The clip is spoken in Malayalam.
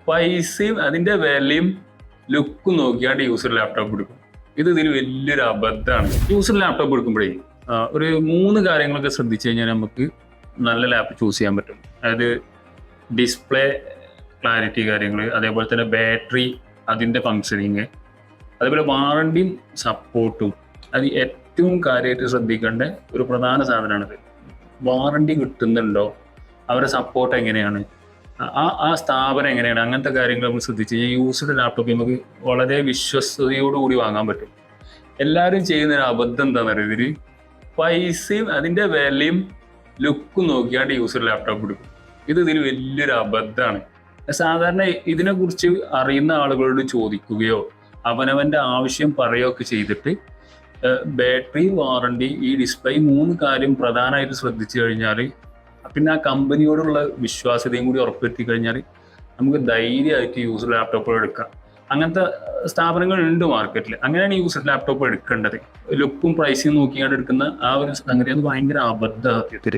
പൈസയും അതിന്റെ വിലയും ലുക്കും നോക്കിയാണ്ട് യൂസർ ലാപ്ടോപ്പ് എടുക്കും. ഇതിൽ വലിയൊരു അബദ്ധമാണ്. യൂസർ ലാപ്ടോപ്പ് എടുക്കുമ്പോഴേ ഒരു 3 കാര്യങ്ങളൊക്കെ ശ്രദ്ധിച്ചു കഴിഞ്ഞാൽ നമുക്ക് നല്ല ലാപ്പ് ചൂസ് ചെയ്യാൻ പറ്റും. അതായത് ഡിസ്പ്ലേ ക്ലാരിറ്റി കാര്യങ്ങൾ, അതേപോലെ തന്നെ ബാറ്ററി, അതിൻ്റെ ഫങ്ഷനിങ്, അതേപോലെ വാറണ്ടിയും സപ്പോർട്ടും. അത് ഏറ്റവും കാര്യമായിട്ട് ശ്രദ്ധിക്കേണ്ട ഒരു പ്രധാന സാധനമാണത്. വാറണ്ടി കിട്ടുന്നുണ്ടോ, അവരുടെ സപ്പോർട്ട് എങ്ങനെയാണ്, ആ സ്ഥാപനം എങ്ങനെയാണ്, അങ്ങനത്തെ കാര്യങ്ങൾ നമ്മൾ ശ്രദ്ധിച്ച് കഴിഞ്ഞാൽ യൂസ്ഡ് ലാപ്ടോപ്പ് നമുക്ക് വളരെ വിശ്വസ്തയോടുകൂടി വാങ്ങാൻ പറ്റും. എല്ലാവരും ചെയ്യുന്നൊരു അബദ്ധം എന്താണെന്ന് പറയുന്നത്, ഇതിൽ പൈസയും അതിൻ്റെ വിലയും ലുക്കും നോക്കിയാണ്ട് യൂസർ ലാപ്ടോപ്പ് എടുക്കും. ഇതിൽ വലിയൊരു അബദ്ധമാണ്. സാധാരണ ഇതിനെക്കുറിച്ച് അറിയുന്ന ആളുകളോട് ചോദിക്കുകയോ അവനവൻ്റെ ആവശ്യം പറയുകയോ ഒക്കെ ചെയ്തിട്ട് ബാറ്ററി, വാറണ്ടി, ഈ ഡിസ്പ്ലേ, 3 കാര്യം പ്രധാനമായിട്ട് ശ്രദ്ധിച്ചു കഴിഞ്ഞാൽ പിന്നെ ആ കമ്പനിയോടുള്ള വിശ്വാസ്യതയും കൂടി ഉറപ്പുവരുത്തി കഴിഞ്ഞാൽ നമുക്ക് ധൈര്യമായിട്ട് യൂസർ ലാപ്ടോപ്പുകൾ എടുക്കാം. അങ്ങനത്തെ സ്ഥാപനങ്ങളുണ്ട് മാർക്കറ്റിൽ. അങ്ങനെയാണ് യൂസർ ലാപ്ടോപ്പ് എടുക്കേണ്ടത്. ലുക്കും പ്രൈസിങ് നോക്കിയാണ്ട് എടുക്കുന്ന ആ ഒരു സംഗതി അത് ഭയങ്കര അബദ്ധത്തിൽ